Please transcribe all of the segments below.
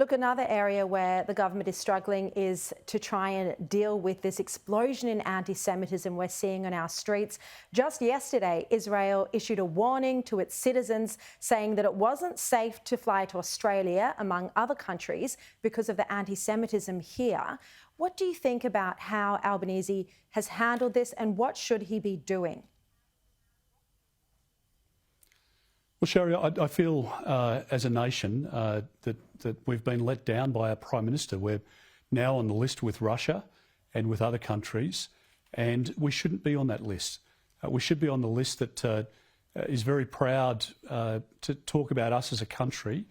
Look, another area where the government is struggling is to try and deal with this explosion in anti-Semitism we're seeing on our streets. Just yesterday, Israel issued a warning to its citizens saying that it wasn't safe to fly to Australia, among other countries, because of the anti-Semitism here. What do you think about how Albanese has handled this, and what should he be doing? Well, Sharri, I feel as a nation that we've been let down by our Prime Minister. We're now on the list with Russia and with other countries, and we shouldn't be on that list. We should be on the list that is very proud to talk about us as a country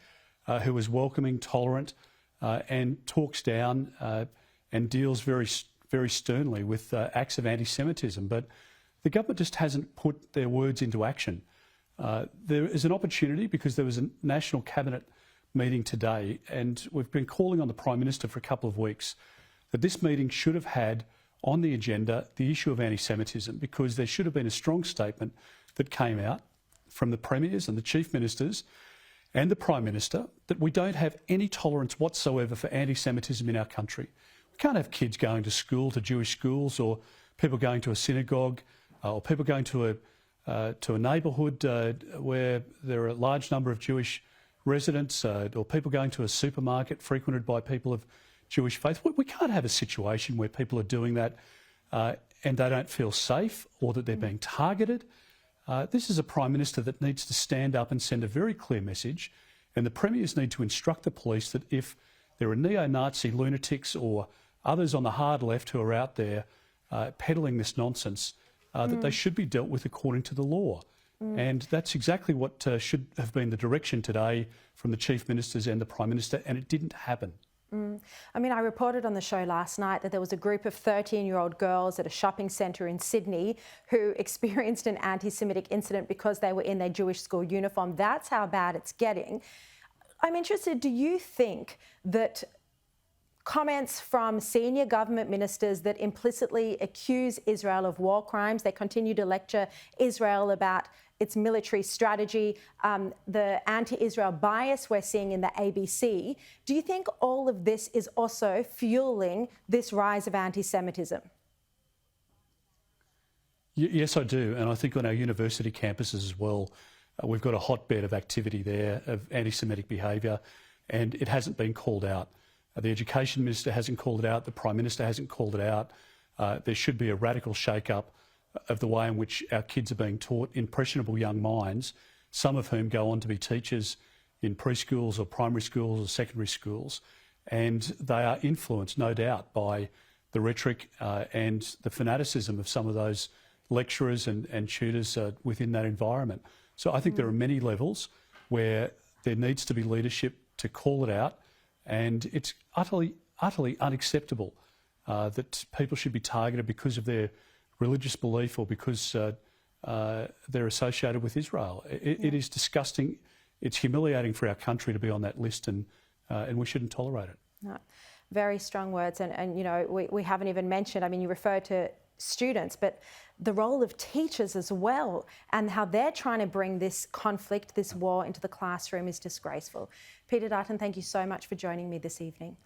who is welcoming, tolerant, and talks down and deals very sternly with acts of anti-Semitism. But the government just hasn't put their words into action. There is an opportunity because there was a National Cabinet meeting today, and we've been calling on the Prime Minister for a couple of weeks that this meeting should have had on the agenda the issue of anti-Semitism, because there should have been a strong statement that came out from the Premiers and the Chief Ministers and the Prime Minister that we don't have any tolerance whatsoever for anti-Semitism in our country. We can't have kids going to school, to Jewish schools, or people going to a synagogue, or people going to a neighbourhood where there are a large number of Jewish residents, or people going to a supermarket frequented by people of Jewish faith. We can't have a situation where people are doing that and they don't feel safe, or that they're being targeted. This is a Prime Minister that needs to stand up and send a very clear message, and the Premiers need to instruct the police that if there are neo-Nazi lunatics or others on the hard left who are out there peddling this nonsense, that they should be dealt with according to the law. And that's exactly what should have been the direction today from the Chief Ministers and the Prime Minister, and it didn't happen. I mean, I reported on the show last night that there was a group of 13-year-old girls at a shopping centre in Sydney who experienced an anti-Semitic incident because they were in their Jewish school uniform. That's how bad it's getting. I'm interested, do you think that comments from senior government ministers that implicitly accuse Israel of war crimes, they continue to lecture Israel about its military strategy, the anti-Israel bias we're seeing in the ABC, do you think all of this is also fueling this rise of anti-Semitism? Yes, I do. And I think on our university campuses as well, we've got a hotbed of activity there of anti-Semitic behaviour, and it hasn't been called out. The Education Minister hasn't called it out. The Prime Minister hasn't called it out. There should be a radical shake-up of the way in which our kids are being taught, impressionable young minds, some of whom go on to be teachers in preschools or primary schools or secondary schools. And they are influenced, no doubt, by the rhetoric and the fanaticism of some of those lecturers and tutors within that environment. So I think there are many levels where there needs to be leadership to call it out, and it's utterly unacceptable that people should be targeted because of their religious belief or because they're associated with Israel. It is disgusting. It's humiliating for our country to be on that list, and we shouldn't tolerate it. No. Very strong words, and you know, we haven't even mentioned, I mean, you refer to students, but the role of teachers as well, and how they're trying to bring this conflict, this war into the classroom is disgraceful. Peter Dutton, thank you so much for joining me this evening.